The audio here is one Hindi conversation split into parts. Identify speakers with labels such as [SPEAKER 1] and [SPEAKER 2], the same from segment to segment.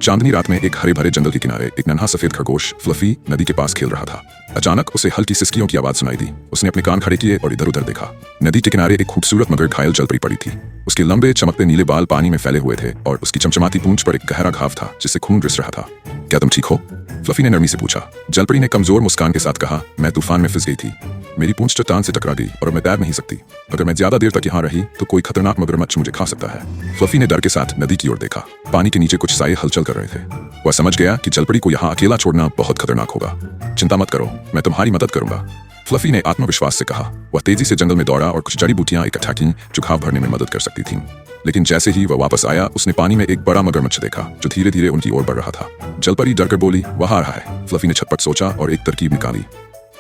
[SPEAKER 1] चांदनी रात में एक हरे भरे जंगल के किनारे एक नन्हा सफेद खरगोश फ्लफी नदी के पास खेल रहा था। अचानक उसे हल्की सिसकियों की आवाज सुनाई दी। उसने अपने कान खड़े किए और इधर उधर देखा। नदी के किनारे एक खूबसूरत मगर घायल जलपरी पड़ी थी। उसके लंबे चमकते नीले बाल पानी में फैले हुए थे और उसकी चमचमाती पूंछ पर एक गहरा घाव था जिससे खून रिस रहा था। क्या तुम ठीक हो? फ्लफी ने नरमी से पूछा। जलपरी ने कमजोर मुस्कान के साथ कहा, मैं तूफान में फिस गई थी। मेरी पूंछ चट्टान से टकरा गई और मैं तैर नहीं सकती। अगर मैं ज्यादा देर तक यहाँ रही तो कोई खतरनाक मगरमच्छ मुझे खा सकता है। फ्लफी ने डर के साथ नदी की ओर देखा। पानी के नीचे कुछ साए हलचल कर रहे थे। वह समझ गया कि जलपरी को यहाँ अकेला छोड़ना बहुत खतरनाक होगा। चिंता मत करो, मैं तुम्हारी मदद करूंगा, फ्लफी ने आत्मविश्वास से कहा। वह तेजी से जंगल में दौड़ा और कुछ जड़ी बूटियां इकट्ठा की जो घाव भरने में मदद कर सकती थीं। लेकिन जैसे ही वह वापस आया उसने पानी में एक बड़ा मगरमच्छ देखा जो धीरे धीरे उनकी ओर बढ़ रहा था। जलपरी डरकर बोली, वह आ रहा है। फ्लफी ने छटपट सोचा और एक तरकीब निकाली।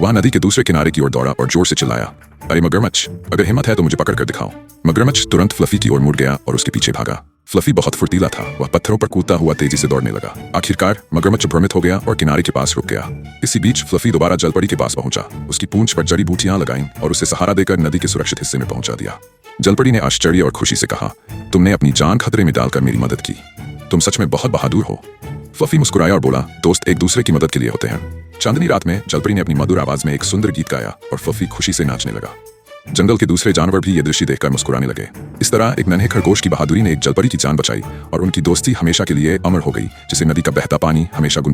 [SPEAKER 1] वह नदी के दूसरे किनारे की ओर दौड़ा और जोर से चिल्लाया, अरे मगरमच्छ, अगर हिम्मत है तो मुझे पकड़ कर दिखाओ। मगरमच्छ तुरंत फ्लफी की ओर मुड़ गया और उसके पीछे भागा। फ्लफी बहुत फुर्तीला था। वह पत्थरों पर कूदता हुआ तेजी से दौड़ने लगा। आखिरकार मगरमच्छ भ्रमित हो गया और किनारे के पास रुक गया। इसी बीच फ्लफी दोबारा जलपरी के पास पहुंचा। उसकी पूंछ पर जड़ी बूटियां लगाईं और उसे सहारा देकर नदी के सुरक्षित हिस्से में पहुंचा दिया। जलपरी ने आश्चर्य और खुशी से कहा, तुमने अपनी जान खतरे में डालकर मेरी मदद की। तुम सच में बहुत बहादुर हो। फ्लफी मुस्कुराया और बोला, दोस्त एक दूसरे की मदद के लिए होते हैं। चांदनी रात में जलपरी ने अपनी मधुर आवाज में एक सुंदर गीत गाया और फ्लफी खुशी से नाचने लगा। जंगल के दूसरे जानवर भी ये दृश्य देखकर मुस्कुराने लगे। इस तरह एक नन्हे खरगोश की बहादुरी ने एक जलपरी की जान बचाई और उनकी दोस्ती हमेशा के लिए अमर हो गई, जिसे नदी का बहता पानी हमेशा गुनगुना